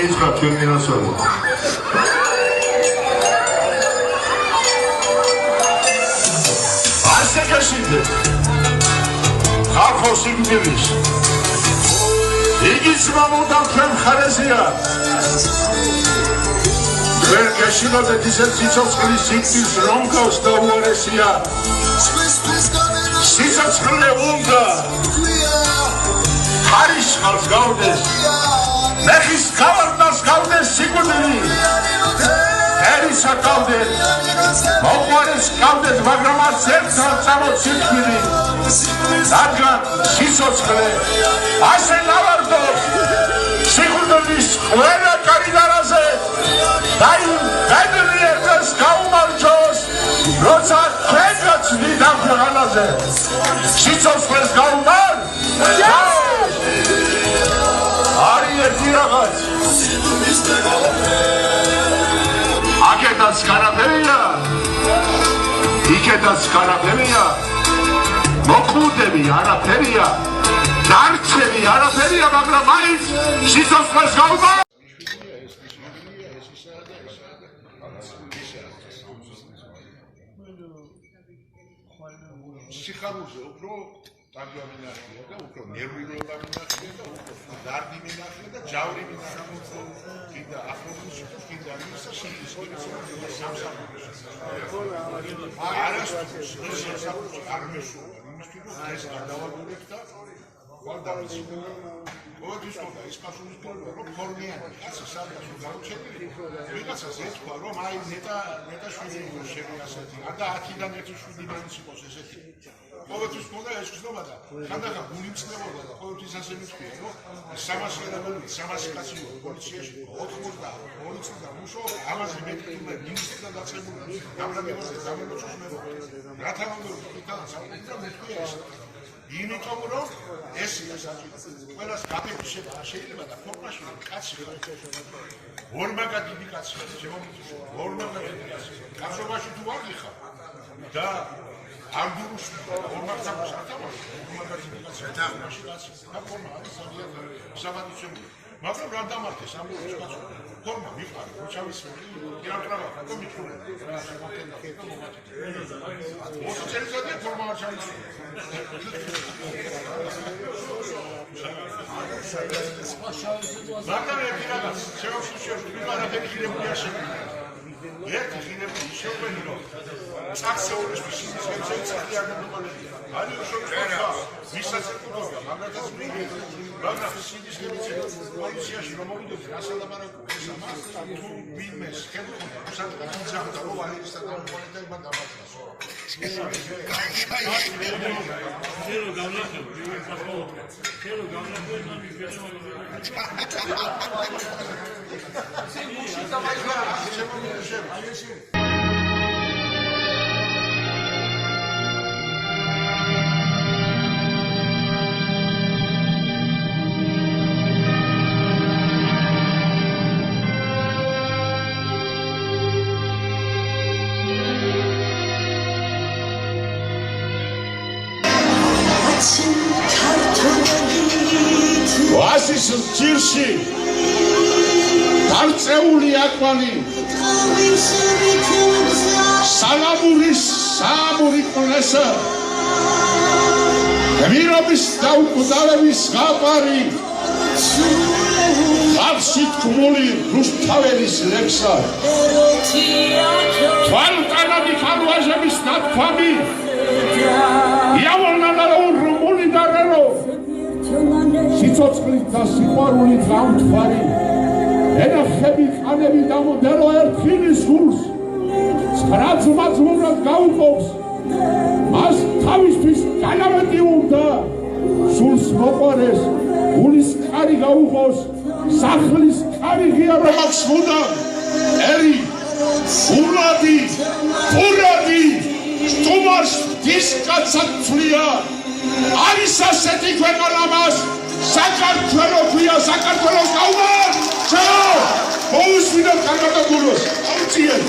დაიწყა თერმინასალო. ასე გაშინდე. ხალხო სიგნირის. იგი ძმამოდა თქვენ მხარეზეა. ვერ გაშინოდეთ ისეთ სიცოცხლის სიგნის რომ გავს და უარესია. სიცოცხლე უნდა ხარისხავს გავდეს. მეხის გავარდას გავდეს სიკვდილი. ერისა გავდეს. მოყვარეს გავდეს, მაგრამ არც ერთხელ წამოწიფილი. რადგან სიცოცხლე ასე ნავარდოს სიკვდილის ყველა კარიდარაზე და იმ ბედნიერ ერთს გაუმარჯოს, როცა თქვენგაც ვიდამ ქვეყანაზე. სიცოცხლეს გაუმარ? არის ერთი რაღაც. აქედაც განაფერია, იქედაც განაფერია, მოკვდები არაფერია, დარჩები არაფერია, მაგრამ მაინც სიცოცხლეს გაუმარ. სიხარულზე უფრო ტანჯვა მინახია და უფრო ნერვიულობა მინახია და უფრო დარდი მინახია და ჯავრი მინახია. კიდე ახლობლში თუ კიდე ამისა შეიძლება სამსახურში. არასდროს სამსახურში არ მისულა. იმისთვის რომ ეს გადავაგულებ და ვარდამის. ყოველთვის ხოდა ის პასუხის გქონდა რომ ფორმიანი კაცი სადღაც გაუჩენილი ვიღაცას ეთქვა რომ აი ნეტა შვილი შეგვი ასეთი და 10-დან 1-7 მაინც იყოს ესეთი. ყოველთვის ხოდა ეს გზნობა და ხანდახან გულიმწნებოდა და ყოველთვის ასე მithქვია რომ 300 გადავიდეთ 300 კაცი პოლიციაში 82 წელი მუშაობა ამაზე მეტი თუმე მინისტრთან დაწესებული გამრაგებაზე გამორჩეულობა რათა მომდევნო ხალხს და მithქვია ეს იმიტომ რომ ეს ყველას გაფების შეიძლება და ფორმაში კაცი ორმაგად დიდი კაცი ორმაგად დიდი კაცი კაცობაში თუ არ გიხარ და არ გულს ორმაგად ორმაგად დიდი კაცი და ფორმა არის სამადიცემული მაგრამ რა დამართეს ამბობს კაცო ფორმა მიყარი როჩავისმენი ირამტრავა და მithule ოცი წელიწადია ფორმა არ ჩამისული მაგრამ ერთი რაღაც შეუშიშებს ვიმარაგები ხილებულია შეგვიძლია ერთი ხილებული შეგვენი რომ წახსეულის ფიშის გემწევი არ გამოყენებია არის შოქრა ვისაც ეკუთვნა მაგათაც მიიღეთ მაგრამ ფიშის გემწევი პოლიციაში რომ მოვიდეთ რასალაპარაკო სამას თუ ვინმეს ხელმოხდა სადღაც იძახდა რომ არის და პოლიტიკა დამარცხა Hello, Oasis ჭირში გარწეული აკვანი სამური ყოლესა გმირობის და უკუდავების ზღაპარი ხალხში თქმული რუსთაველის ლექსა თვალყანადი ხარვაჟების ნათქვამი იავოლნადა რუმული დარერო სიცოცხლით და სიყვარულით გამთვარი ენახები ყანები დამოდელო ერთხილის გულს ცხრაძმაძმურად გაუყოფს მას თავისთვის განამეტი უნდა სულს მოყვარეს გულის კარი გაუღოს სახლის კარი ღია რომ აქვს მუდამ ერი ულადი ფურადი სტუმარს დისკაცად თვლია არის ასეთი ქვეყანა მას საქართველო ქვია საქართველოს გაუმარ ჩაო მოუსმინოთ კარგად გულოს აუციეთ